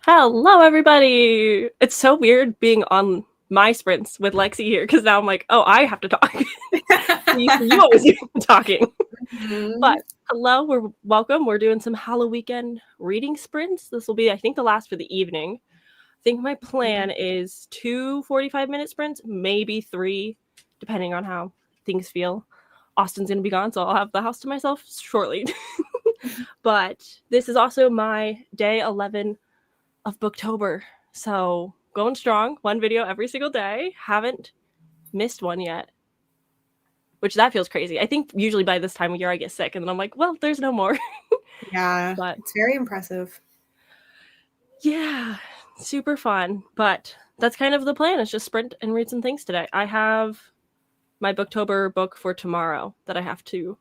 Hello, everybody. It's so weird being on my sprints with Lexi here because now I'm like, oh, I have to talk. you always do the talking. Mm-hmm. But hello, welcome. We're doing some HALLOWEEKEND reading sprints. This will be, I think, the last for the evening. I think my plan is 2 45-minute sprints, maybe 3, depending on how things feel. Austin's going to be gone, so I'll have the house to myself shortly. But this is also my day 11 of booktober, so going strong. One video every single day. Haven't missed one yet, which that feels crazy. I think usually by this time of year I get sick and then I'm like, well, there's no more. Yeah, but it's very impressive. Yeah, super fun. But that's kind of the plan, is just sprint and read some things today. I have my booktober book for tomorrow that I have to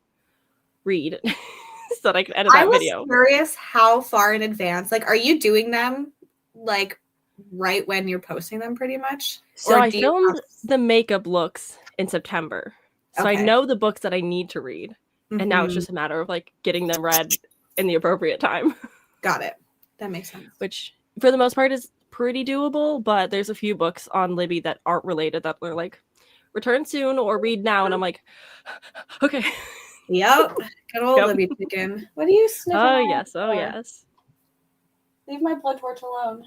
read so that I can edit that video. I was curious how far in advance, like, are you doing them like right when you're posting them pretty much? So I filmed the makeup looks in September. So I know the books that I need to read. And now it's just a matter of like getting them read in the appropriate time. Got it. That makes sense. Which for the most part is pretty doable, but there's a few books on Libby that aren't related that are like, return soon or read now. And I'm like, okay. Yep. Good old Libby chicken. What are you sniffing? Oh, yes. Oh, yes. Leave my blowtorch alone.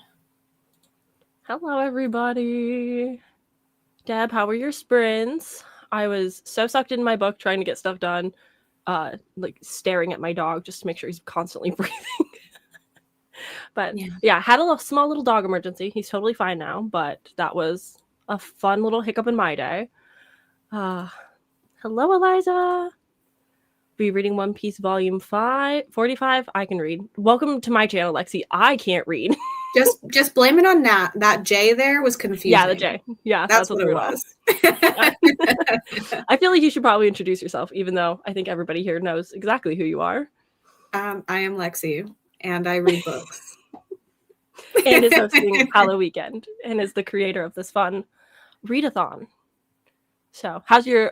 Hello, everybody. Deb, how were your sprints? I was so sucked in my book trying to get stuff done, like staring at my dog just to make sure he's constantly breathing. But yeah, had a small little dog emergency. He's totally fine now, but that was a fun little hiccup in my day. Hello, Eliza. Be reading One Piece Volume 45. I can read. Welcome to my channel, Lexi. I can't read. Just blame it on Nat. That J there was confusing. Yeah, the J. Yeah, that's what it was. I feel like you should probably introduce yourself, even though I think everybody here knows exactly who you are. I am Lexi, and I read books. And is hosting HALLOWEEKEND, and is the creator of this fun readathon. So, how's your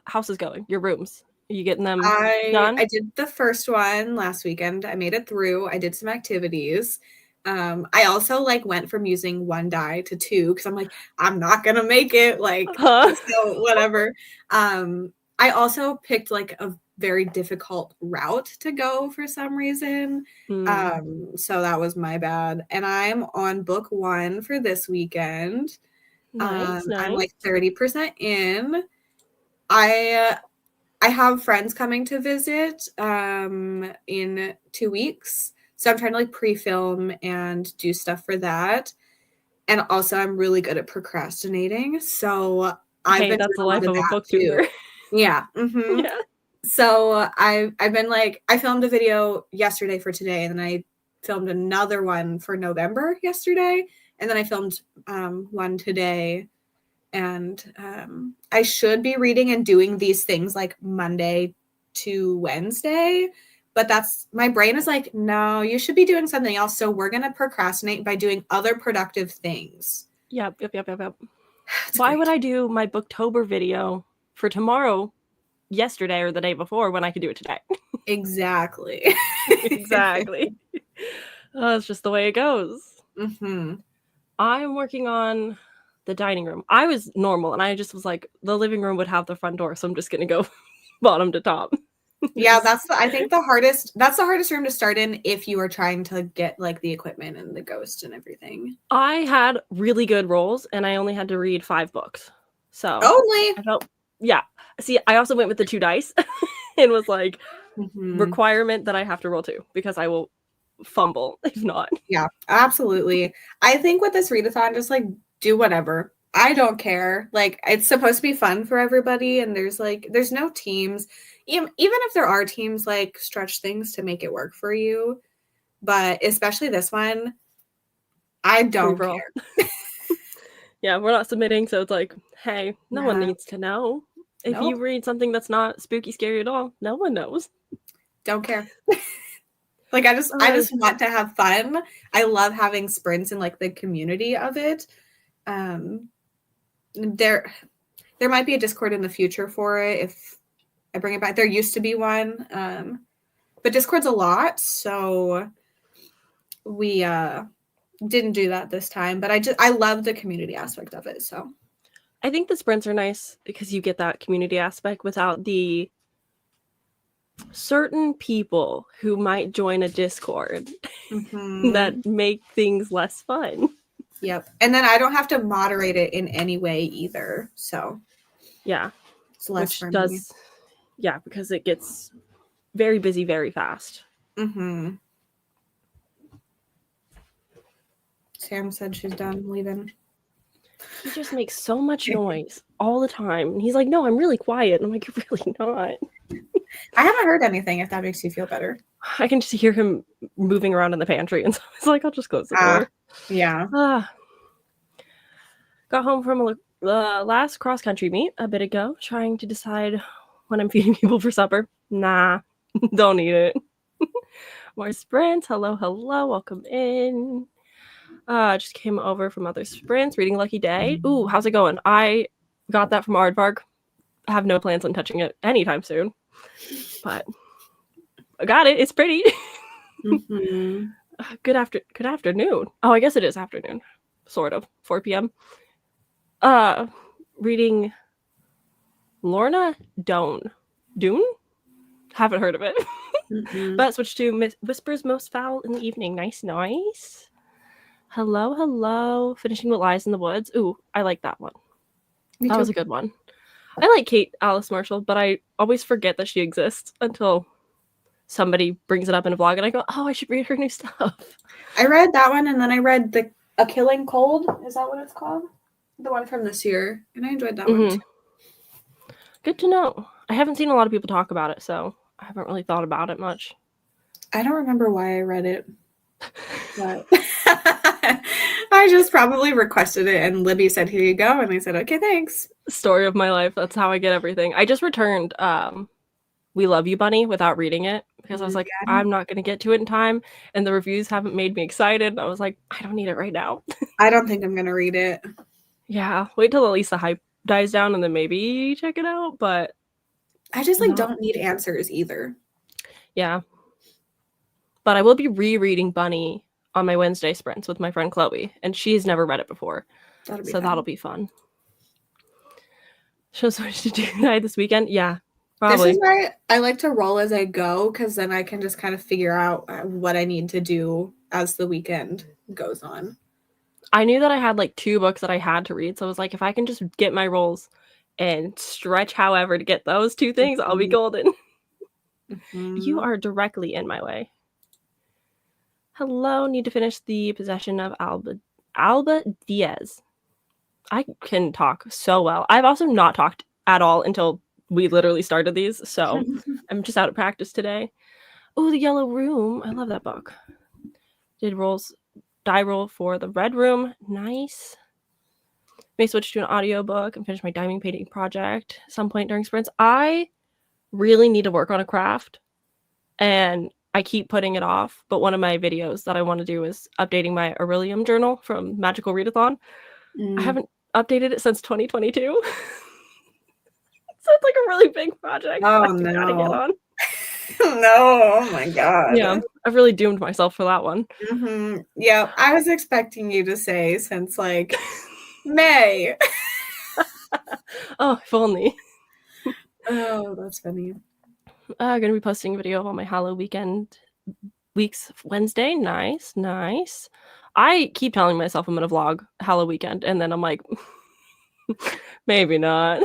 houses going? Your rooms? Are you getting them done? I did the first one last weekend. I made it through. I did some activities. I also like went from using 1 die to 2 because I'm like, I'm not gonna make it. Like, so whatever. I also picked like a very difficult route to go for some reason. So that was my bad. And I'm on book 1 for this weekend. Nice. I'm like 30% in. I have friends coming to visit in 2 weeks. So I'm trying to like pre-film and do stuff for that. And also I'm really good at procrastinating. So I've been that's the life of a booktuber. Yeah. Mm-hmm. Yeah. So I've been like, I filmed a video yesterday for today, and then I filmed another one for November yesterday. And then I filmed one today. And I should be reading and doing these things like Monday to Wednesday. But my brain is like, no, you should be doing something else. So we're going to procrastinate by doing other productive things. Yep. Why would I do my Booktober video for tomorrow, yesterday, or the day before when I could do it today? Exactly. Exactly. It's just the way it goes. Mm-hmm. I'm working on the dining room. I was normal, and I just was like, the living room would have the front door, so I'm just going to go bottom to top. Yeah, I think that's the hardest room to start in if you are trying to get like the equipment and the ghost and everything. I had really good rolls, and I only had to read 5 books. So only I felt, yeah. See, I also went with the 2 dice and was like, requirement that I have to roll 2 because I will fumble if not. Yeah, absolutely. I think with this readathon, just like do whatever. I don't care. Like, it's supposed to be fun for everybody, and there's no teams. Even if there are teams, like, stretch things to make it work for you. But especially this one, I don't care. Yeah, we're not submitting, so it's like, hey, no one needs to know. If you read something that's not spooky, scary at all, no one knows. Don't care. Like, I just want to have fun. I love having sprints and like the community of it. There might be a Discord in the future for it if I bring it back. There used to be one, but Discord's a lot, so we didn't do that this time, but I love the community aspect of it. So I think the sprints are nice because you get that community aspect without the certain people who might join a Discord that make things less fun. Yep. And then I don't have to moderate it in any way either. So yeah, it's less for me. Yeah, because it gets very busy very fast. Sam said she's done leaving. He just makes so much noise all the time. And he's like, no, I'm really quiet. And I'm like, you're really not. I haven't heard anything, if that makes you feel better. I can just hear him moving around in the pantry. And so it's like, I'll just close the door. Yeah. Got home from the last cross-country meet a bit ago, trying to decide when I'm feeding people for supper. Nah, don't eat it. More sprints. Hello, welcome in. Just came over from other sprints, reading Lucky Day. Ooh, how's it going? I got that from Aardvark. I have no plans on touching it anytime soon, but I got it. It's pretty. Good afternoon. Oh, I guess it is afternoon, sort of 4 p.m. Reading Lorna Dune. Haven't heard of it. But switch to Whispers Most Foul in the Evening. Nice. Hello. Finishing What Lies in the Woods. Ooh, I like that one. That was a good one. I like Kate Alice Marshall, but I always forget that she exists until somebody brings it up in a vlog, and I go, oh, I should read her new stuff. I read that one, and then I read A Killing Cold. Is that what it's called? The one from this year. And I enjoyed that one, too. Good to know. I haven't seen a lot of people talk about it, so I haven't really thought about it much. I don't remember why I read it. But I just probably requested it, and Libby said, here you go. And I said, okay, thanks. Story of my life. That's how I get everything. I just returned We Love You, Bunny without reading it because I was like, I'm not going to get to it in time. And the reviews haven't made me excited. I was like, I don't need it right now. I don't think I'm going to read it. Yeah. Wait till at least the hype dies down and then maybe check it out. But I just don't need answers either. Yeah. But I will be rereading Bunny on my Wednesday sprints with my friend Chloe. And she's never read it before. That'll be fun. She'll switch to Dune Night this weekend. Yeah. Probably. This is why I like to roll as I go, because then I can just kind of figure out what I need to do as the weekend goes on. I knew that I had 2 books that I had to read, so I was like, if I can just get my rolls and stretch however to get those 2 things, I'll be golden. You are directly in my way. Hello, need to finish The Possession of Alba Diaz. I can talk so well. I've also not talked at all until we literally started these, so I'm just out of practice today. Oh, The Yellow Room. I love that book. Did die roll for The Red Room. Nice. May switch to an audiobook and finish my diamond painting project at some point during sprints. I really need to work on a craft, and I keep putting it off, but one of my videos that I want to do is updating my Aurelium journal from Magical Readathon. I haven't updated it since 2022. So it's a really big project. Oh, no. Gotta get on. No, oh my God. Yeah, I've really doomed myself for that one. Yeah, I was expecting you to say since May. Oh, if only. Oh, that's funny. I'm going to be posting a video on my Halloween weekend weeks Wednesday. Nice. I keep telling myself I'm going to vlog Halloween weekend, and then I'm like, maybe not.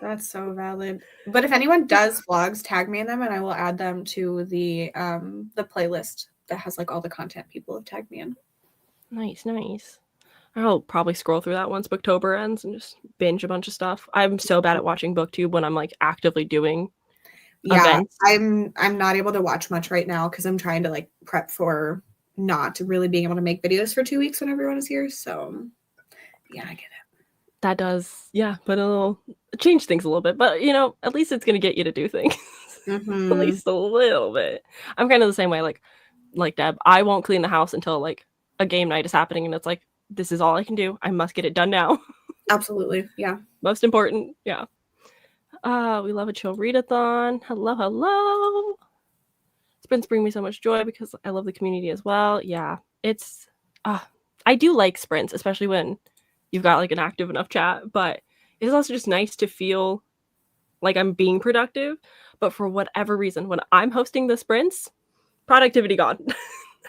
That's so valid. But if anyone does vlogs, tag me in them, and I will add them to the playlist that has all the content people have tagged me in. Nice. I'll probably scroll through that once Booktober ends and just binge a bunch of stuff. I'm so bad at watching BookTube when I'm actively doing events. I'm not able to watch much right now because I'm trying to prep for not really being able to make videos for 2 weeks when everyone is here. So yeah, I get it. That does, but it'll change things a little bit. But at least it's gonna get you to do things. At least a little bit. I'm kind of the same way. Like Deb, I won't clean the house until a game night is happening, and it's this is all I can do. I must get it done now. Absolutely, yeah. Most important, yeah. We love a chill readathon. Hello. Sprints bring me so much joy because I love the community as well. Yeah, it's I do like sprints, especially when you've got like an active enough chat, but it's also just nice to feel like I'm being productive. But for whatever reason, when I'm hosting the sprints, productivity gone.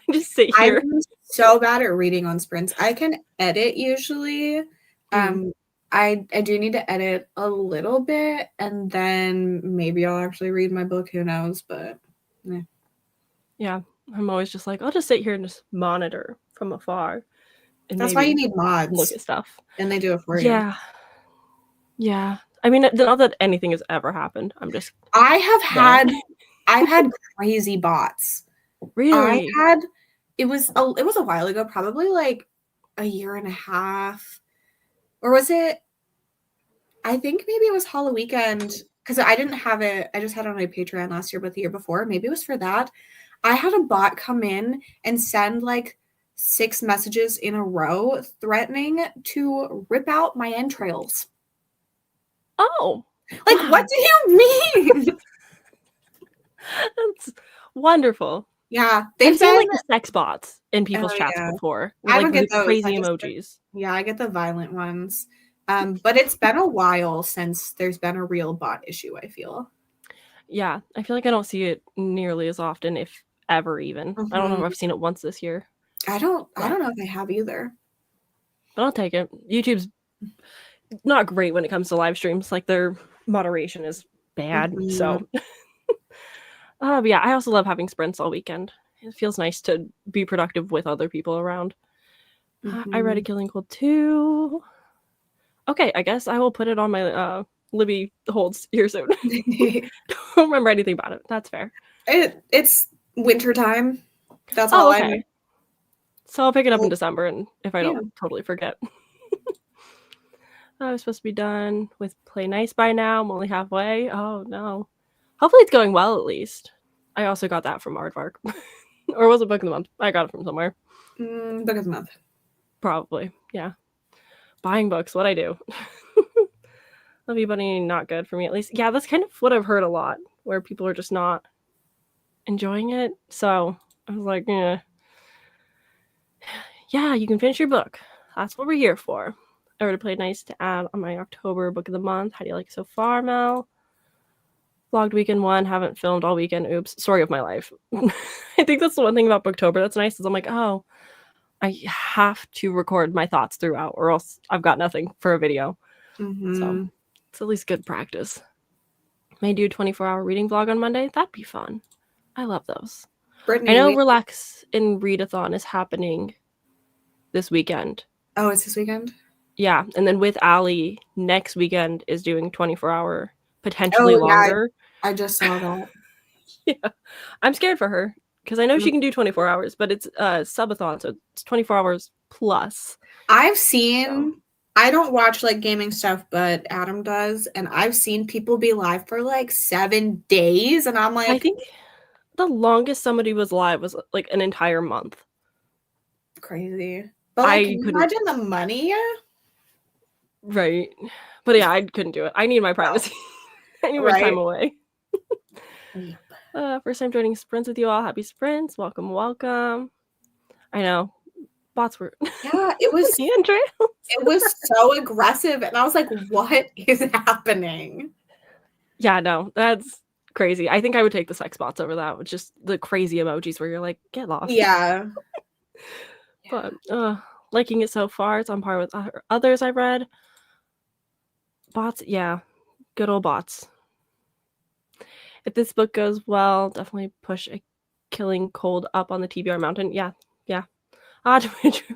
I just sit here. I'm so bad at reading on sprints. I can edit usually. I do need to edit a little bit, and then maybe I'll actually read my book. Who knows? But yeah, I'm always just like, I'll just sit here and just monitor from afar. And that's why you need mods. Look at stuff, and they do it for you. Yeah. I mean, not that anything has ever happened. I've had crazy bots. Really? It was a while ago, probably like a year and a half, or was it? I think maybe it was HALLOWEEKEND, because I didn't have it. I just had it on my Patreon last year, but the year before, maybe it was for that. I had a bot come in and send like 6 messages in a row threatening to rip out my entrails. Oh, like, wow. What do you mean? That's wonderful. Yeah, I've seen like the sex bots in people's chats before. I don't get those crazy emojis. I get the violent ones. But it's been a while since there's been a real bot issue, I feel. Yeah, I feel like I don't see it nearly as often, if ever even. I don't know if I've seen it once this year. I don't know if I have either. But I'll take it. YouTube's not great when it comes to live streams. Like, their moderation is bad. So but yeah, I also love having sprints all weekend. It feels nice to be productive with other people around. I read A Killing Cold 2. Okay, I guess I will put it on my Libby holds here soon. Don't remember anything about it. That's fair. It's wintertime. That's all I know. So I'll pick it up in December, and if I don't totally forget. I was supposed to be done with Play Nice by now. I'm only halfway. Oh no. Hopefully it's going well at least. I also got that from Aardvark. Or was it Book of the Month? I got it from somewhere. Book of the Month. Probably, yeah. Buying books, what I do. Levy Bunny, not good for me at least. Yeah, that's kind of what I've heard a lot, where people are just not enjoying it. So I was like, yeah, you can finish your book. That's what we're here for. I already played nice to add on my October Book of the Month. How do you like it so far, Mel? Vlogged weekend 1, haven't filmed all weekend. Oops, story of my life. I think that's the one thing about Booktober that's nice, is I'm like, oh, I have to record my thoughts throughout, or else I've got nothing for a video. So it's at least good practice. May do a 24-hour reading vlog on Monday. That'd be fun. I love those. Brittany, I know Relax in Readathon is happening this weekend. Oh, it's this weekend? Yeah, and then with Allie, next weekend is doing 24-hour, potentially longer. I just saw that. Yeah, I'm scared for her, because I know she can do 24 hours, but it's subathon, so it's 24 hours plus. I've seen, I don't watch like gaming stuff, but Adam does, and I've seen people be live for like 7 days, and I'm like, I think the longest somebody was live was like an entire month. Crazy. But like, can you imagine the money? Right. But yeah, I couldn't do it. I need my privacy. I need my time away. First time joining sprints with you all. Happy sprints. Welcome, welcome. I know. Bots were it was it was so aggressive, and I was like, what is happening? Yeah, no, that's crazy. I think I would take the sex bots over that, with just the crazy emojis where you're like, get lost. Yeah. But liking it so far. It's on par with others I've read. Bots, yeah. Good old bots. If this book goes well, definitely push A Killing Cold up on the TBR mountain. Yeah.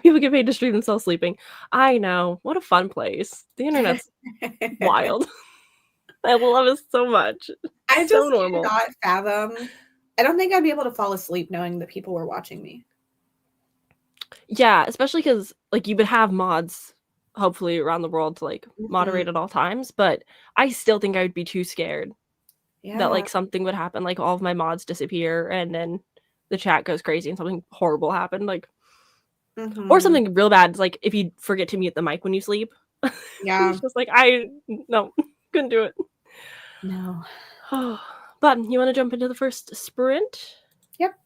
People get paid to stream themselves sleeping. I know. What a fun place. The internet's wild. I love it so much. I just cannot fathom. I don't think I'd be able to fall asleep knowing that people were watching me. Yeah, especially because like you would have mods hopefully around the world to like moderate at all times, but I still think I would be too scared that like something would happen, like all of my mods disappear and then the chat goes crazy and something horrible happened, like or something real bad, like if you forget to mute the mic when you sleep. Yeah. It's just like no, couldn't do it. No. But you want to jump into the first sprint? Yep.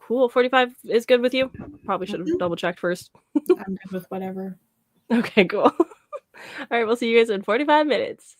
Cool. 45 is good with you? Probably should have double checked first. I'm good with whatever. Okay, cool. All right, we'll see you guys in 45 minutes.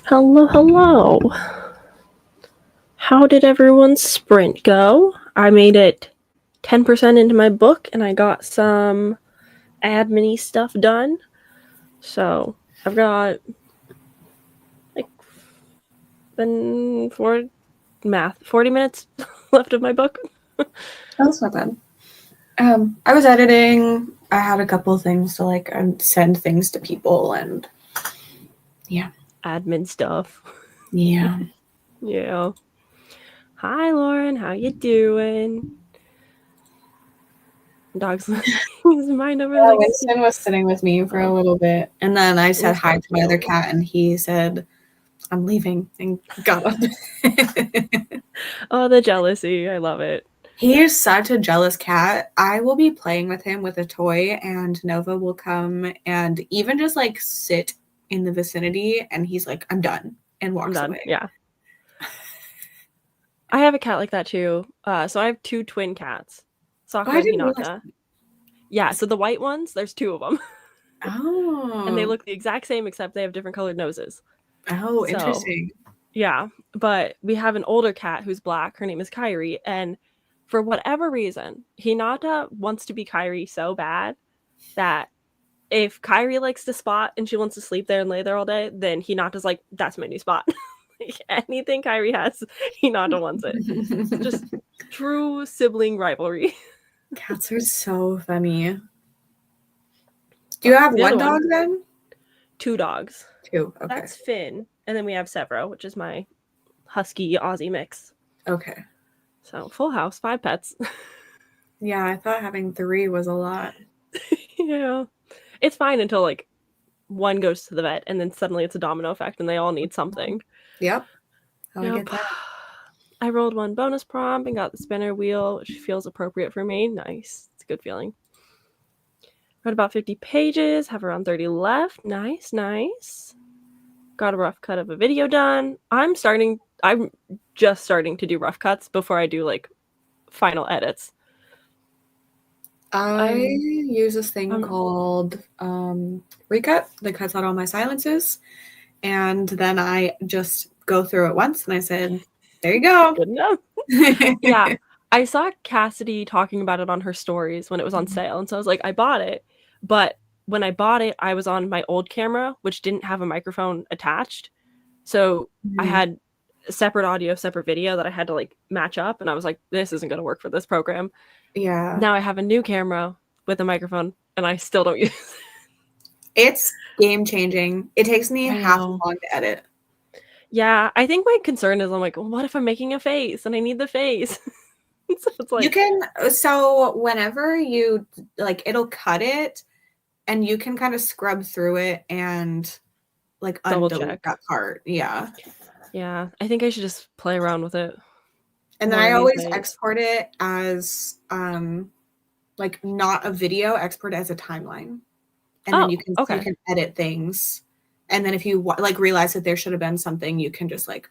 Hello, hello. How did everyone's sprint go? I made it 10% into my book and I got some admin-y stuff done. So I've got like 40 minutes left of my book. That's not bad. I was editing. I had a couple things to like send things to people and yeah. Admin stuff. Yeah. Yeah. Hi, Lauren. How you doing? Dog's losing his mind over like Winston was sitting with me for a little bit, and then I said hi to my other cat, and he said, "I'm leaving," and got up. Oh, the jealousy. I love it. He is such a jealous cat. I will be playing with him with a toy, and Nova will come and even just like sit in the vicinity, and he's like, "I'm done," and walks away. Yeah. I have a cat like that too. So I have 2 twin cats, Sokka and Hinata. Yeah, so the white ones, there's 2 of them. Oh. And they look the exact same except they have different colored noses. Oh, so, interesting. Yeah, but we have an older cat who's black. Her name is Kyrie, and for whatever reason, Hinata wants to be Kyrie so bad that if Kyrie likes to spot and she wants to sleep there and lay there all day, then Hinata's like, that's my new spot. Like, anything Kyrie has, Hinata wants it. Just true sibling rivalry. Cats are so funny. Do you have one dog then? 2 dogs. 2. Okay. That's Finn. And then we have Severo, which is my husky Aussie mix. Okay. So full house, 5 pets. Yeah, I thought having 3 was a lot. Yeah. It's fine until like one goes to the vet and then suddenly it's a domino effect and they all need something. Yep. I get that. I rolled 1 bonus prompt and got the spinner wheel, which feels appropriate for me. Nice. It's a good feeling. Read about 50 pages, have around 30 left. Nice, nice. Got a rough cut of a video done. I'm just starting to do rough cuts before I do like final edits. I use this thing called Recut that cuts out all my silences, and then I just go through it once and I said, there you go. Good enough. Yeah. I saw Cassidy talking about it on her stories when it was on sale, and so I was like, I bought it, but when I bought it, I was on my old camera, which didn't have a microphone attached. So I had separate audio, separate video that I had to like match up. And I was like, this isn't going to work for this program. Yeah. Now I have a new camera with a microphone and I still don't use it. It's game changing. It takes me half as long to edit. Yeah. I think my concern is I'm like, well, what if I'm making a face and I need the face? So it's like, so whenever you like, it'll cut it and you can kind of scrub through it and like undelete that part. Yeah. Yeah. I think I should just play around with it. And then I always export it as like not a video, export it as a timeline. And then you can edit things. And then if you like realize that there should have been something, you can just like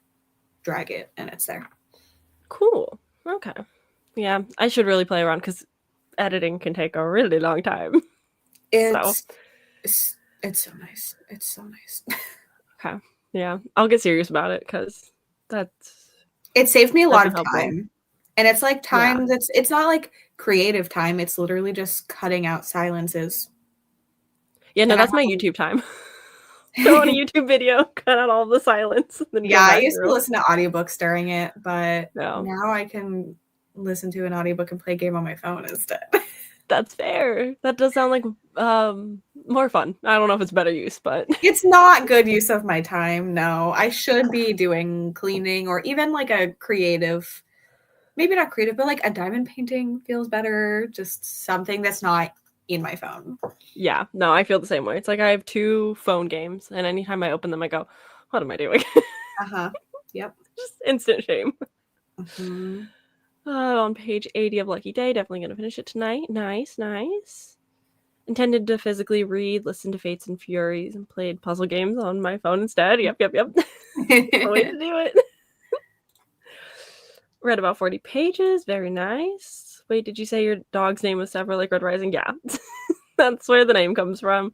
drag it and it's there. Cool. Okay. Yeah, I should really play around because editing can take a really long time. It's so nice. It's so nice. Okay. Yeah, I'll get serious about it because it saved me a lot of time. And it's like time it's not like creative time. It's literally just cutting out silences. Yeah, no, that's my YouTube time. Go on a YouTube video, cut out all the silence. Then I used to listen to audiobooks during it, but now I can listen to an audiobook and play a game on my phone instead. That's fair. That does sound like more fun. I don't know if it's better use, but it's not good use of my time. No, I should be doing cleaning or even like a creative, maybe not creative, but like a diamond painting feels better. Just something that's not in my phone. Yeah, no, I feel the same way. It's like I have 2 phone games and anytime I open them, I go, what am I doing? Yep. Just instant shame. On page 80 of Lucky Day, definitely going to finish it tonight. Nice, nice. Intended to physically read, listen to Fates and Furies, and played puzzle games on my phone instead. Yep. The way to do it. Read about 40 pages. Very nice. Wait, did you say your dog's name was Severo like Red Rising? Yeah. That's where the name comes from.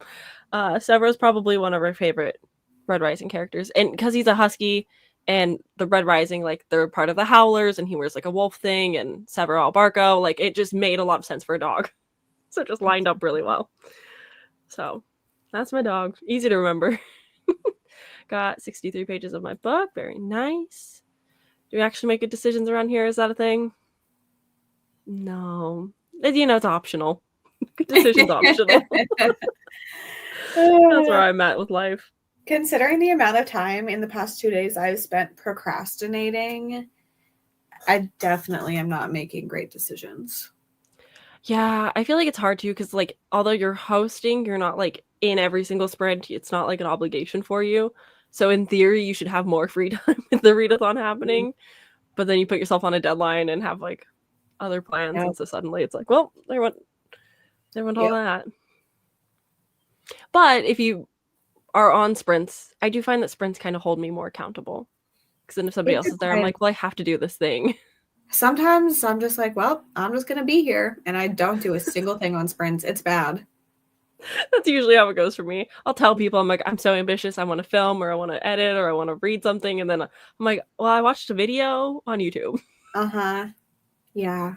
Severo's probably one of our favorite Red Rising characters. And because he's a husky and the Red Rising, like, they're part of the Howlers and he wears like a wolf thing and Several Barco, like, it just made a lot of sense for a dog. So it just lined up really well. So that's my dog. Easy to remember. Got 63 pages of my book. Very nice. Do we actually make good decisions around here? Is that a thing? No. You know, it's optional. Decision's optional. That's where I'm at with life. Considering the amount of time in the past 2 days I've spent procrastinating, I definitely am not making great decisions. Yeah, I feel like it's hard too because, like, although you're hosting, you're not like in every single sprint. It's not like an obligation for you. So in theory, you should have more free time with the readathon happening. But then you put yourself on a deadline and have like other plans, and so suddenly it's like, well, there went all that. But if you are on sprints, I do find that sprints kind of hold me more accountable. Because then if somebody else is there, I'm like, well, I have to do this thing. Sometimes I'm just like, well, I'm just gonna be here, and I don't do a single thing on sprints. It's bad. That's usually how it goes for me. I'll tell people, I'm like, I'm so ambitious. I want to film, or I want to edit, or I want to read something, and then I'm like, well, I watched a video on YouTube. Yeah.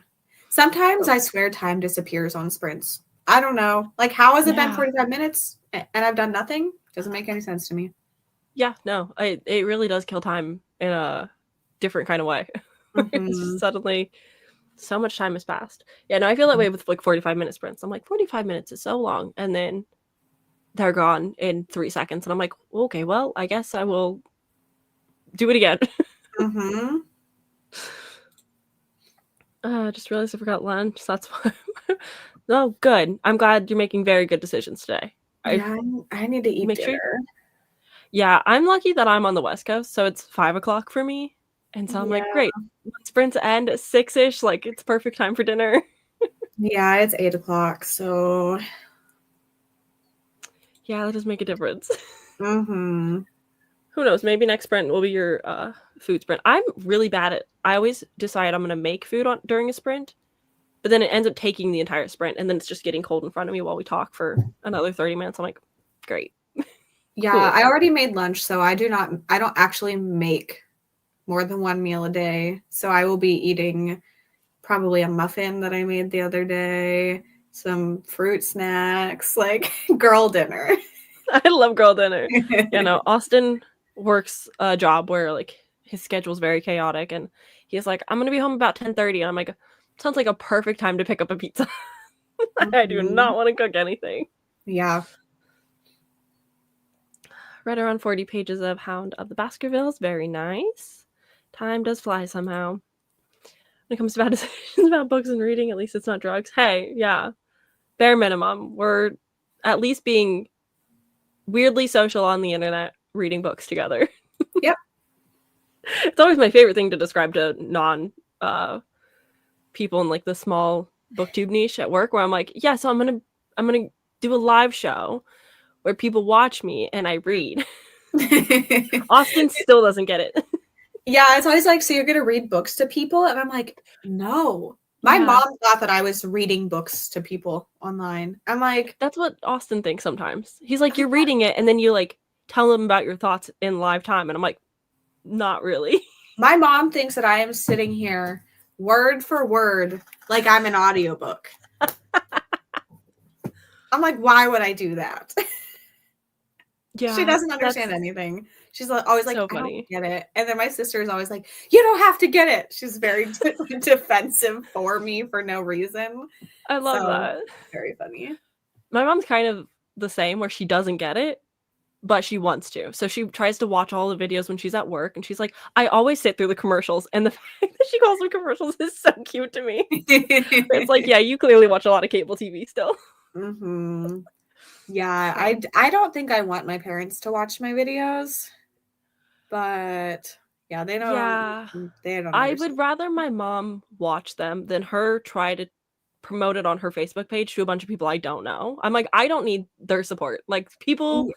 Sometimes I swear time disappears on sprints. I don't know. Like, how has it been 45 minutes and I've done nothing? Doesn't make any sense to me. Yeah, no, it really does kill time in a different kind of way. It's just suddenly so much time has passed. Yeah, no, I feel that way with like 45-minute sprints. I'm like, 45 minutes is so long, and then they're gone in 3 seconds, and I'm like, okay, well, I guess I will do it again. Just realized I forgot lunch. That's why. Oh, good. I'm glad you're making very good decisions today. Yeah, I need to eat dinner. Sure. Yeah, I'm lucky that I'm on the West Coast, so it's 5 o'clock for me. And so I'm like, great. Sprints end at 6-ish, like it's perfect time for dinner. Yeah, it's 8 o'clock, so yeah, that does make a difference. Who knows? Maybe next sprint will be your food sprint. I'm really bad at. I always decide I'm gonna make food during a sprint, but then it ends up taking the entire sprint, and then it's just getting cold in front of me while we talk for another 30 minutes. I'm like, great. Yeah, cool. I already made lunch, so I don't actually make more than one meal a day. So I will be eating probably a muffin that I made the other day, some fruit snacks, like girl dinner. I love girl dinner. You know, Austin works a job where like his schedule's very chaotic, and he's like, I'm gonna be home about 10:30, and I'm like, sounds like a perfect time to pick up a pizza. I do not want to cook anything. Yeah. Read around 40 pages of Hound of the Baskervilles. Very nice. Time does fly somehow. When it comes to decisions about books and reading, at least it's not drugs. Hey, yeah. Bare minimum. We're at least being weirdly social on the internet, reading books together. Yep. It's always my favorite thing to describe to non people in like the small booktube niche at work, where I'm like, yeah, so I'm gonna do a live show where people watch me and I read. Austin still doesn't get it. Yeah, it's always like, so you're gonna read books to people? And I'm like, no. My mom thought that I was reading books to people online. I'm like, that's what Austin thinks sometimes. He's like, you're reading it, and then you like tell him about your thoughts in live time, and I'm like, not really. My mom thinks that I am sitting here word for word like I'm an audiobook. I'm like, why would I do that? Yeah, she doesn't understand anything. She's always like, so I don't get it. And then my sister is always like, you don't have to get it. She's very defensive for me for no reason. I love that. Very funny. My mom's kind of the same, where she doesn't get it, but she wants to. So she tries to watch all the videos when she's at work, and she's like, I always sit through the commercials. And the fact that she calls them commercials is so cute to me. It's like, yeah, you clearly watch a lot of cable TV still. Yeah, I don't think I want my parents to watch my videos, but yeah, they don't. Yeah, they don't. I would rather my mom watch them than her try to promote it on her Facebook page to a bunch of people I don't know. I'm like, I don't need their support. Like, people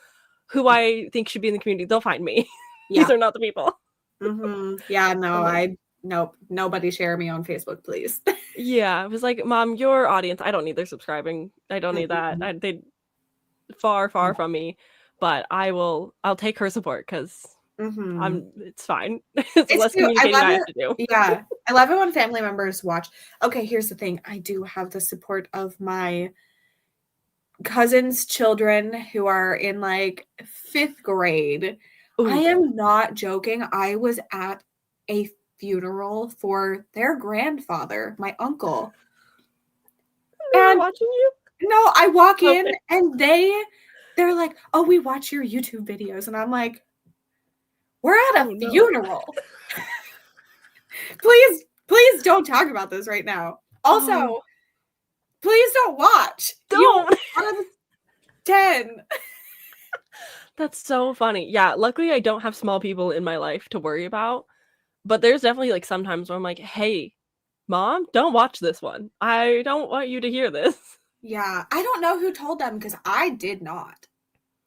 who I think should be in the community, they'll find me. Yeah. These are not the people. Yeah, no, nope. Nobody share me on Facebook, please. Yeah, I was like, Mom, your audience, I don't need their subscribing. I don't need that. They far from me. but I'll take her support because it's fine. It's less cute. communicating I have to do. Yeah. I love it when family members watch. Okay, here's the thing. I do have the support of my cousins' children who are in like 5th grade. Ooh. I am not joking. I was at a funeral for their grandfather, my uncle. And watching you? No, I walk in and they're like, "Oh, we watch your YouTube videos." And I'm like, "We're at a funeral." Please don't talk about this right now. Also, please don't watch. Don't. Out of 10. That's so funny. Yeah, luckily I don't have small people in my life to worry about. But there's definitely like sometimes where I'm like, "Hey, Mom, don't watch this one. I don't want you to hear this." Yeah, I don't know who told them because I did not.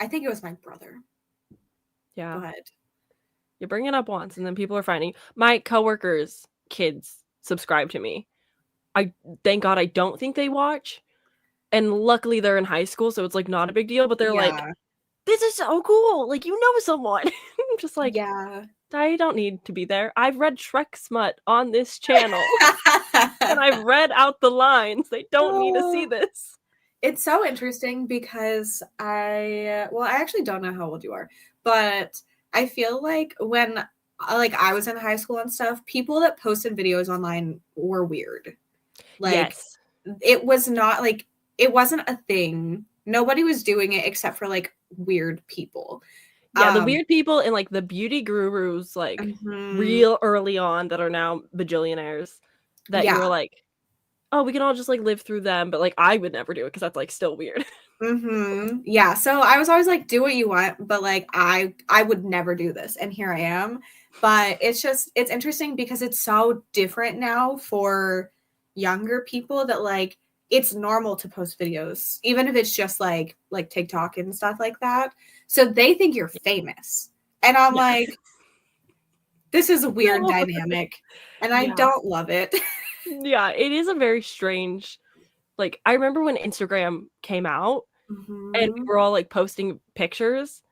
I think it was my brother. Yeah. But you bring it up once and then people are finding. My coworkers' kids subscribe to me. I thank God I don't think they watch. And luckily they're in high school, so it's like not a big deal, but they're like, "This is so cool. Like, you know someone." I'm just like, yeah. I don't need to be there. I've read Shrek smut on this channel. And I've read out the lines. They don't need to see this. It's so interesting because I actually don't know how old you are, but I feel like when I was in high school and stuff, people that posted videos online were weird. Like, yes. It was not like, it wasn't a thing. Nobody was doing it except for like weird people. Yeah, the weird people and like the beauty gurus, like real early on that are now bajillionaires that you were like, "Oh, we can all just like live through them," but like I would never do it because that's like still weird. Yeah, so I was always like, do what you want, but like I would never do this, and here I am. But it's interesting because it's so different now for younger people that like it's normal to post videos, even if it's just like TikTok and stuff like that. So they think you're famous. And I'm like, this is a weird dynamic. And I don't love it. Yeah, it is a very strange, like, I remember when Instagram came out and we were all like posting pictures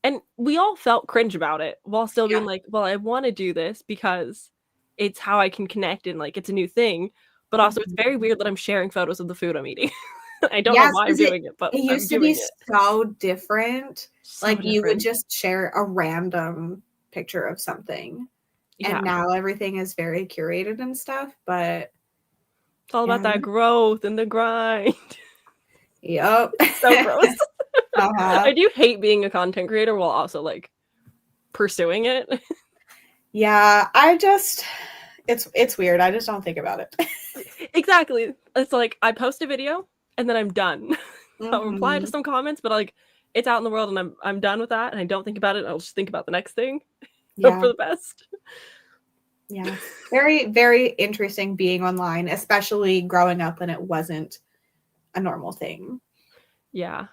and we all felt cringe about it while still being like, well, I want to do this because it's how I can connect and like it's a new thing. But also it's very weird that I'm sharing photos of the food I'm eating. I don't know why I'm doing it, but it used to be so different. Like you would just share a random picture of something. And now everything is very curated and stuff, but it's all about that growth and the grind. Yep. So gross. I do hate being a content creator while also like pursuing it. Yeah, it's weird. I just don't think about it. Exactly. It's like I post a video and then I'm done. I'll reply to some comments, but like it's out in the world and I'm done with that and I don't think about it. I'll just think about the next thing. Hope for the best. Yeah. Very, very interesting being online, especially growing up when it wasn't a normal thing. Yeah.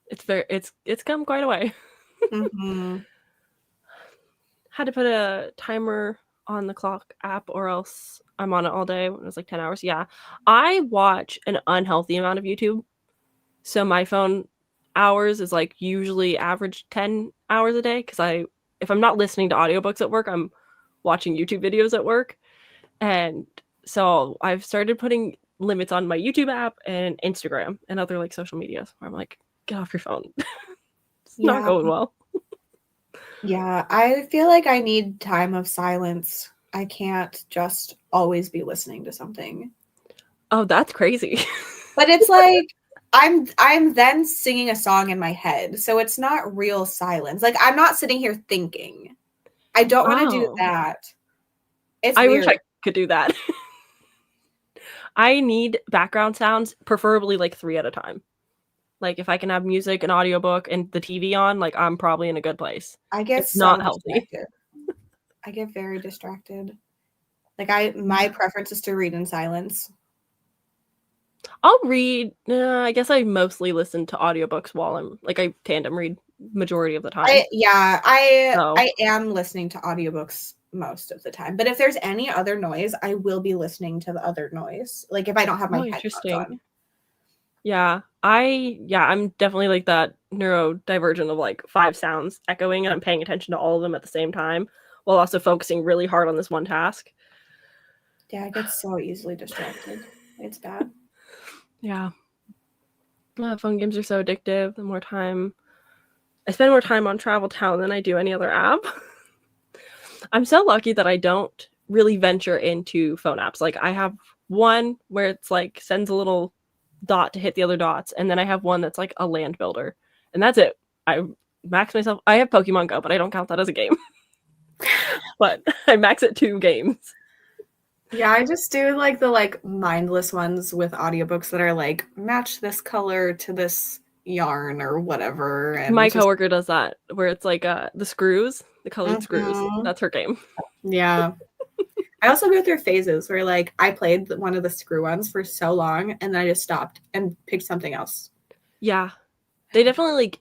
It's come quite a way. Had to put a timer on the clock app or else I'm on it all day when it was like 10 hours. Yeah. I watch an unhealthy amount of YouTube. So my phone hours is like usually average 10 hours a day because if I'm not listening to audiobooks at work, I'm watching YouTube videos at work. And so I've started putting limits on my YouTube app and Instagram and other like social medias where I'm like, get off your phone. It's not going well. Yeah, I feel like I need time of silence. I can't just always be listening to something. Oh, that's crazy. But it's like I'm then singing a song in my head, so it's not real silence. Like I'm not sitting here thinking. I don't want to do that. I wish I could do that. I need background sounds, preferably like 3 at a time. Like if I can have music, an audiobook, and the TV on, like I'm probably in a good place. I get it's not healthy. I get very distracted. Like my preference is to read in silence. I'll read. I guess I mostly listen to audiobooks while I tandem read majority of the time. I am listening to audiobooks most of the time. But if there's any other noise, I will be listening to the other noise. Like if I don't have my headphones on. Yeah, I'm definitely like that neurodivergent of like 5 sounds echoing, and I'm paying attention to all of them at the same time while also focusing really hard on this one task. Yeah, I get so easily distracted. It's bad. Yeah. Phone games are so addictive. I spend more time on Travel Town than I do any other app. I'm so lucky that I don't really venture into phone apps. Like I have one where it's like sends a little dot to hit the other dots, and then I have one that's like a land builder, and that's it. I max myself. I have Pokemon Go, but I don't count that as a game. But I max it 2 games. Yeah, I just do like the like mindless ones with audiobooks that are like match this color to this yarn or whatever. And My just coworker does that, where it's like the screws, the colored screws. Mhm. That's her game. Yeah. I also go through phases where like I played one of the screw ones for so long and then I just stopped and picked something else. Yeah, they definitely like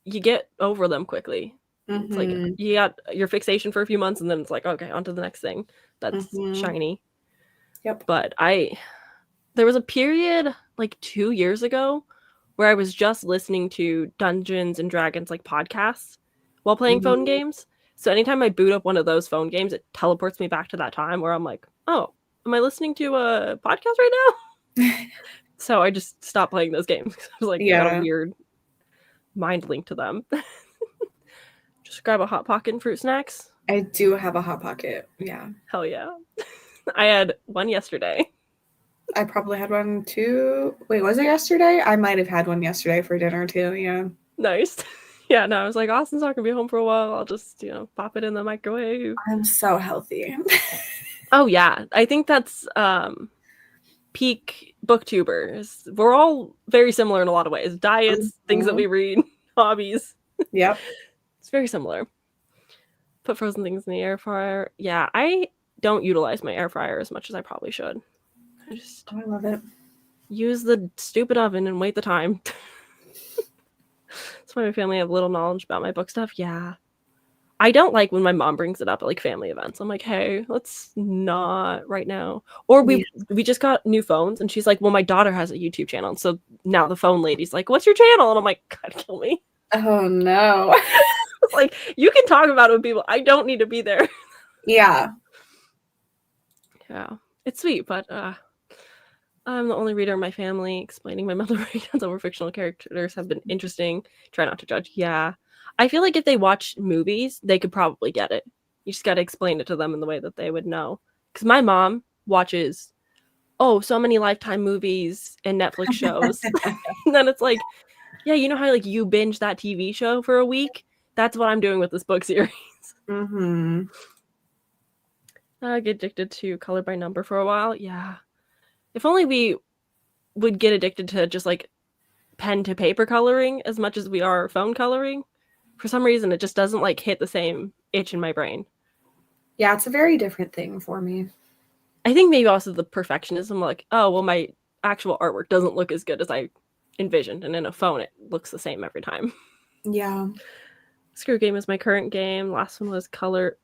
you get over them quickly. It's like Mhm. you got your fixation for a few months, and then it's like okay, on to the next thing that's Mhm. shiny. Yep. But there was a period like 2 years ago where I was just listening to Dungeons and Dragons like podcasts while playing phone Mhm. games. So anytime I boot up one of those phone games, it teleports me back to that time where I'm like, oh, am I listening to a podcast right now? So I just stopped playing those games. I was like, got a Yeah. weird mind link to them. Just grab a Hot Pocket and fruit snacks. I do have a Hot Pocket. Yeah. Hell yeah. I had one yesterday. I probably had one too. Wait, was it yesterday? I might have had one yesterday for dinner too. Yeah. Nice. Yeah, no, I was like, Austin's not gonna be home for a while. I'll just, pop it in the microwave. I'm so healthy. Oh yeah. I think that's peak booktubers. We're all very similar in a lot of ways. Diets, things that we read, hobbies. Yep. It's very similar. Put frozen things in the air fryer. Yeah, I don't utilize my air fryer as much as I probably should. I just I love it. use the stupid oven and wait the time. That's why my family have little knowledge about my book stuff. Yeah. I don't like when my mom brings it up at like family events. I'm like, hey, let's not right now. Or we just got new phones, and she's like, well, my daughter has a YouTube channel. And so now the phone lady's like, what's your channel? And I'm like, God, kill me. Oh no. Like, you can talk about it with people. I don't need to be there. Yeah. Yeah. It's sweet, but I'm the only reader in my family. Explaining my mental breakdowns over fictional characters have been interesting. Try not to judge. Yeah. I feel like if they watch movies, they could probably get it. You just got to explain it to them in the way that they would know. Because my mom watches, so many Lifetime movies and Netflix shows. And then it's like, yeah, you know how like you binge that TV show for a week? That's what I'm doing with this book series. Mm-hmm. I get addicted to color by number for a while. Yeah. If only we would get addicted to just like pen to paper coloring as much as we are phone coloring. For some reason, it just doesn't like hit the same itch in my brain. Yeah, it's a very different thing for me. I think maybe also the perfectionism, like, oh, well, my actual artwork doesn't look as good as I envisioned, and in a phone, it looks the same every time. Yeah. Screw Game is my current game. Last one was Color.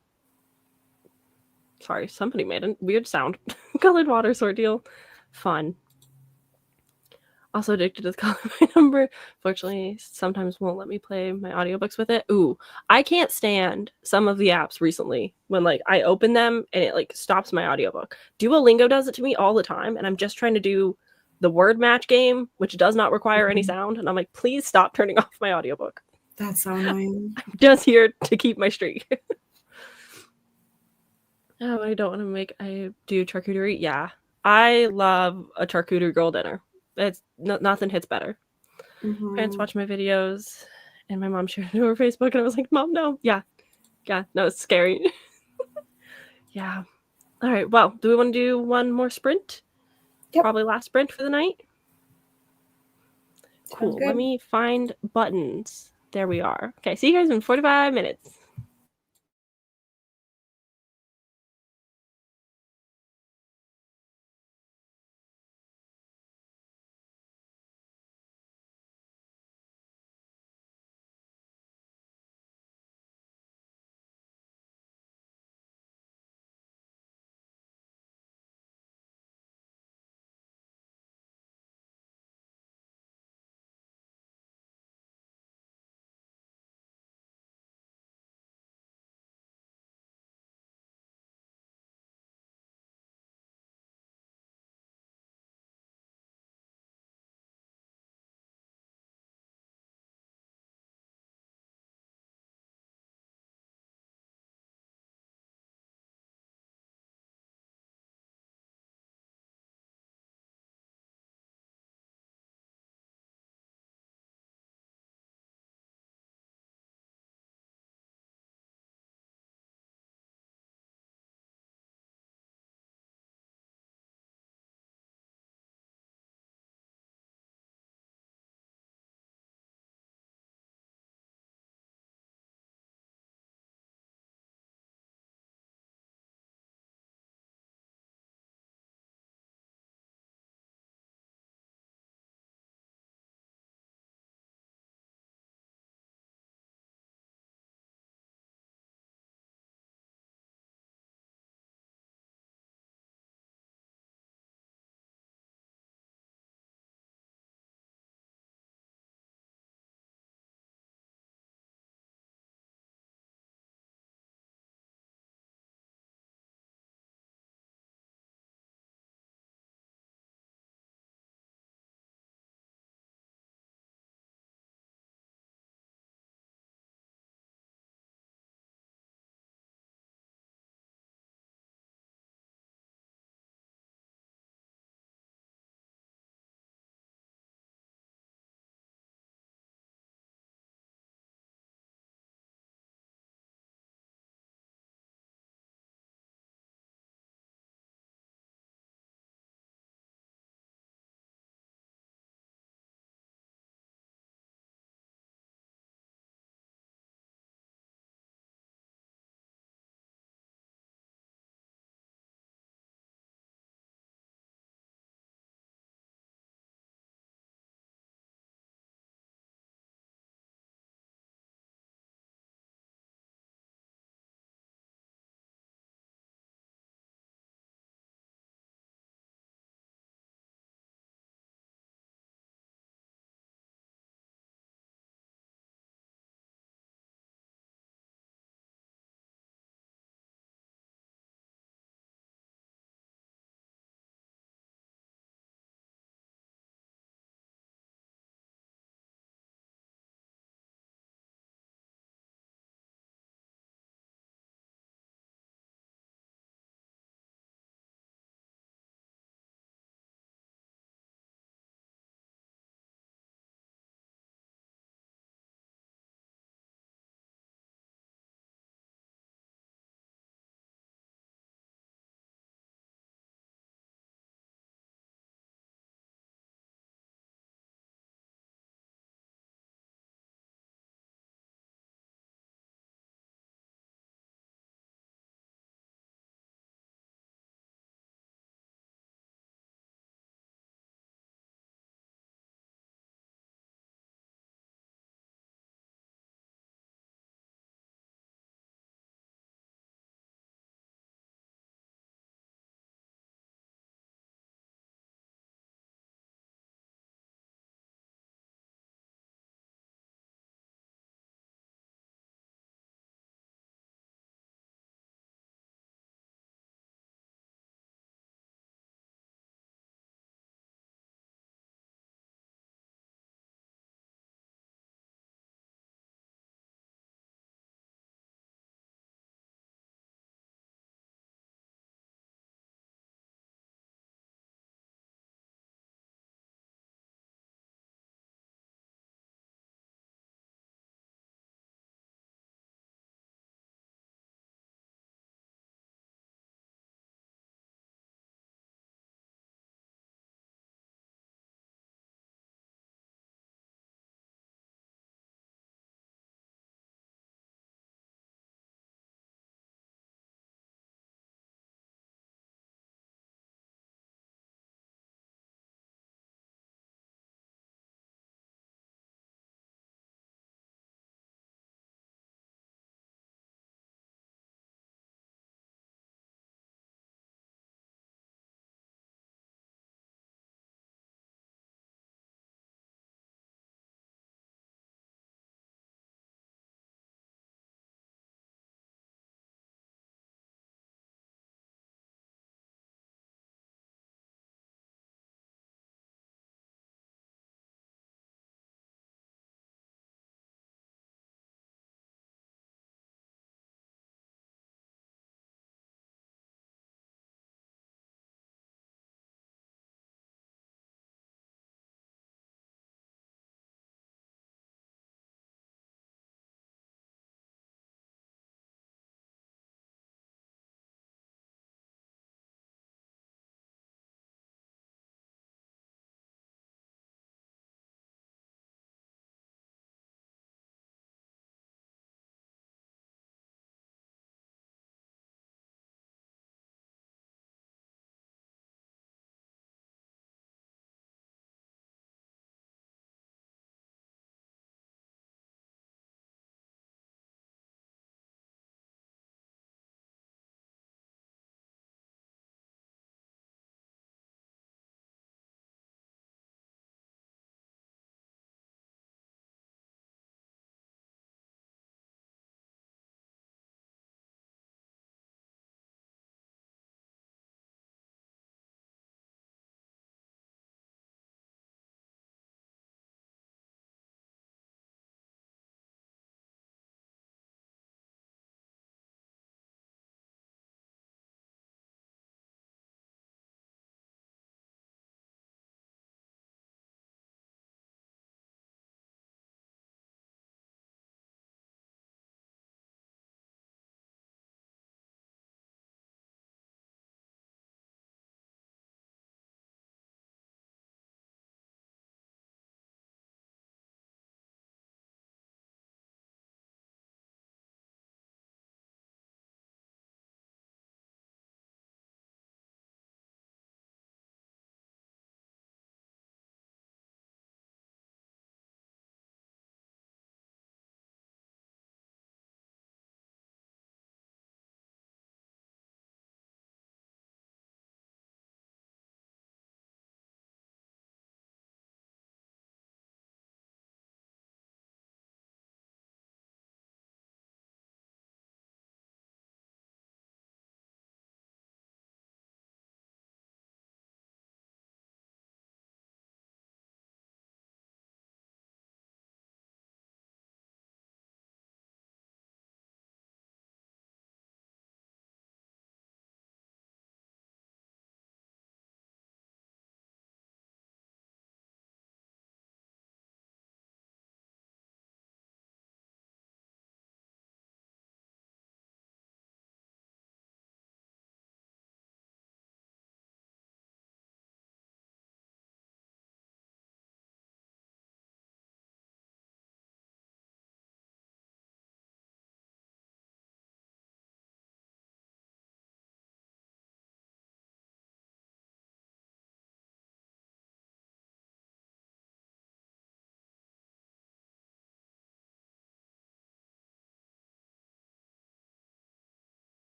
Sorry, somebody made a weird sound. Colored Water Sordeal. Fun. Also addicted to the color by number. Fortunately, sometimes won't let me play my audiobooks with it. Ooh, I can't stand some of the apps recently when like I open them and it like stops my audiobook. Duolingo does it to me all the time, and I'm just trying to do the word match game, which does not require any sound, and I'm like, please stop turning off my audiobook. That's so annoying. I'm just here to keep my streak. Oh, I don't want to I do charcuterie. Yeah, I love a charcuterie girl dinner. It's nothing hits better. Parents watch my videos, and my mom shared it to her Facebook, and I was like, Mom, no. Yeah, no, it's scary. Yeah. All right, well, do we want to do one more sprint? Yep. Probably last sprint for the night. Cool. Let me find buttons. There we are. Okay, see you guys in 45 minutes.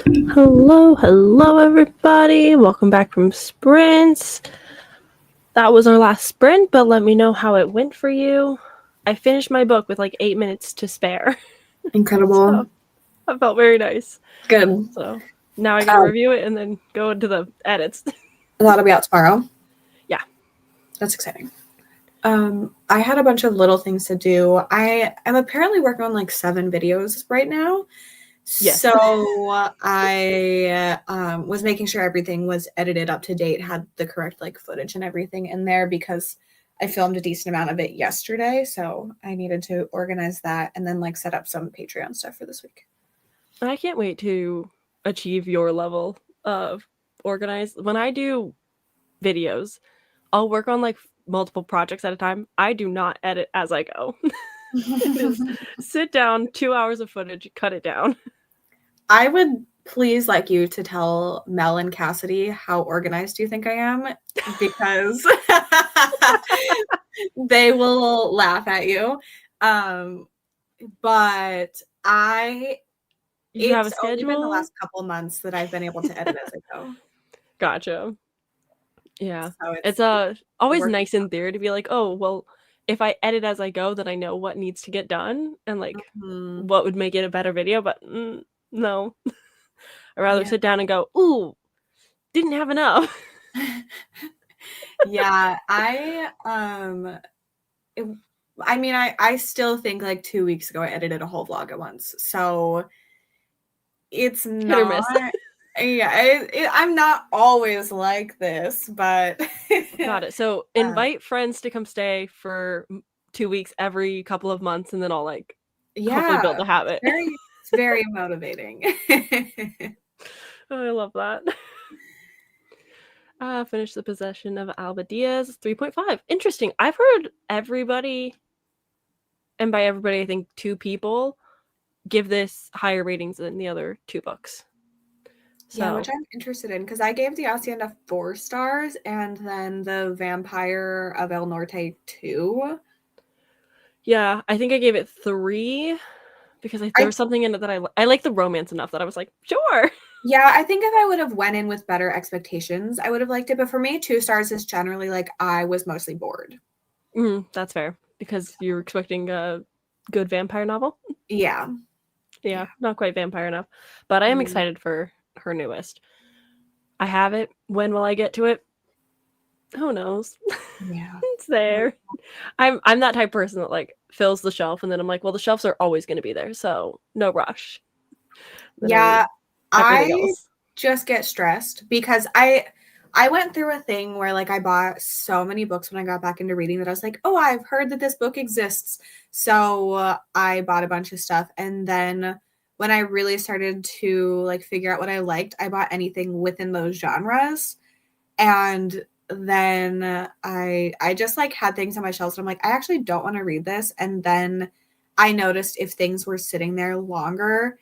Hello everybody. Welcome back from sprints. That was our last sprint, but let me know how it went for you. I finished my book with like 8 minutes to spare. Incredible. So, that felt very nice. Good. So now I gotta review it and then go into the edits. That'll be out tomorrow. Yeah. That's exciting. I had a bunch of little things to do. I am apparently working on like 7 videos right now. Yes. So I was making sure everything was edited up to date, had the correct like footage and everything in there because I filmed a decent amount of it yesterday. So I needed to organize that and then like set up some Patreon stuff for this week. I can't wait to achieve your level of organized. When I do videos, I'll work on like multiple projects at a time. I do not edit as I go. Sit down, 2 hours of footage, cut it down. I would please like you to tell Mel and Cassidy how organized you think I am, because they will laugh at you. But You have a it's only been the schedule? last couple months that I've been able to edit as I go. Gotcha. Yeah. So It's always nice in theory to be like, oh, well, if I edit as I go, then I know what needs to get done and like what would make it a better video. But no, I'd rather sit down and go, ooh, didn't have enough. Yeah, I mean, I still think like 2 weeks ago I edited a whole vlog at once. So it's Hit or miss. not. Yeah, I'm not always like this, but Got it. So invite friends to come stay for 2 weeks every couple of months, and then I'll like hopefully build a habit. It's very motivating. Oh, I love that. Finish the possession of Alba Diaz, 3.5. Interesting. I've heard everybody, and by everybody I think 2 people, give this higher ratings than the other 2 books. So. Yeah, which I'm interested in because I gave the Hacienda 4 stars and then the Vampire of El Norte 2. Yeah, I think I gave it 3 because there was something in it that I like the romance enough that I was like, sure. Yeah, I think if I would have went in with better expectations, I would have liked it. But for me, 2 stars is generally like I was mostly bored. That's fair because you're expecting a good vampire novel. Yeah, not quite vampire enough, but I am excited for her newest. I have it. When will I get to it? Who knows? Yeah. It's there. I'm that type of person that like fills the shelf and then I'm like, well, the shelves are always going to be there, so no rush. Then yeah, I just get stressed because I went through a thing where like I bought so many books when I got back into reading that I was like, oh, I've heard that this book exists. So I bought a bunch of stuff. And then when I really started to like figure out what I liked, I bought anything within those genres. And then I just like had things on my shelves and I'm like, I actually don't want to read this. And then I noticed if things were sitting there longer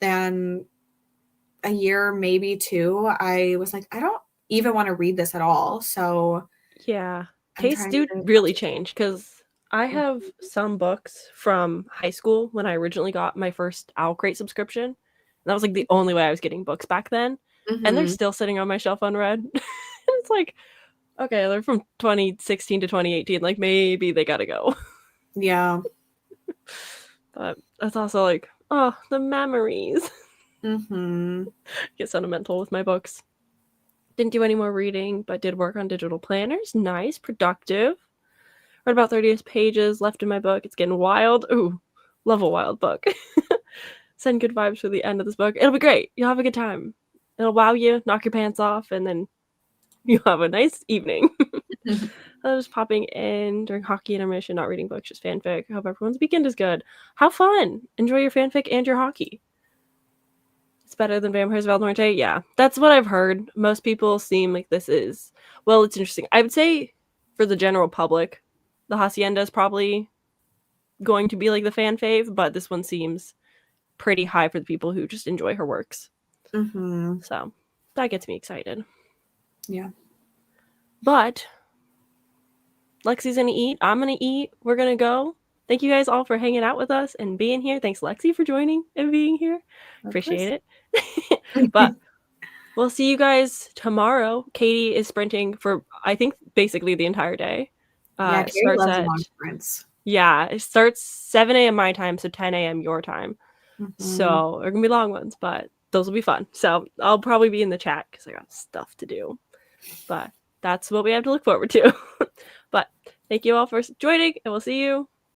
than a year, maybe 2, I was like, I don't even want to read this at all. So yeah, tastes do really change because I have some books from high school when I originally got my first Owl Crate subscription. And that was like the only way I was getting books back then. And they're still sitting on my shelf unread. It's like, okay, they're from 2016 to 2018. Like maybe they gotta go. Yeah. But that's also like, oh, the memories. Get sentimental with my books. Didn't do any more reading, but did work on digital planners. Nice, productive. Read about 30 pages left in my book. It's getting wild. Ooh, love a wild book. Send good vibes for the end of this book. It'll be great. You'll have a good time. It'll wow you, knock your pants off, and then you'll have a nice evening. I was popping in during hockey intermission, not reading books, just fanfic. I hope everyone's weekend is good. Have fun. Enjoy your fanfic and your hockey. It's better than Vampires of El Norte? Yeah, that's what I've heard. Most people seem like this is... Well, it's interesting. I would say for the general public, the Hacienda is probably going to be like the fan fave, but this one seems pretty high for the people who just enjoy her works. So that gets me excited. Yeah. But Lexi's gonna eat. I'm gonna eat. We're gonna go. Thank you guys all for hanging out with us and being here. Thanks, Lexi, for joining and being here. Appreciate it. But we'll see you guys tomorrow. Katie is sprinting for, I think, basically the entire day. Yeah, Katie starts loves at long sprints. Yeah, it starts 7 a.m. my time, so 10 a.m. your time. Mhm. So they're gonna be long ones, but those will be fun. So I'll probably be in the chat because I got stuff to do. But that's what we have to look forward to. But thank you all for joining, and we'll see you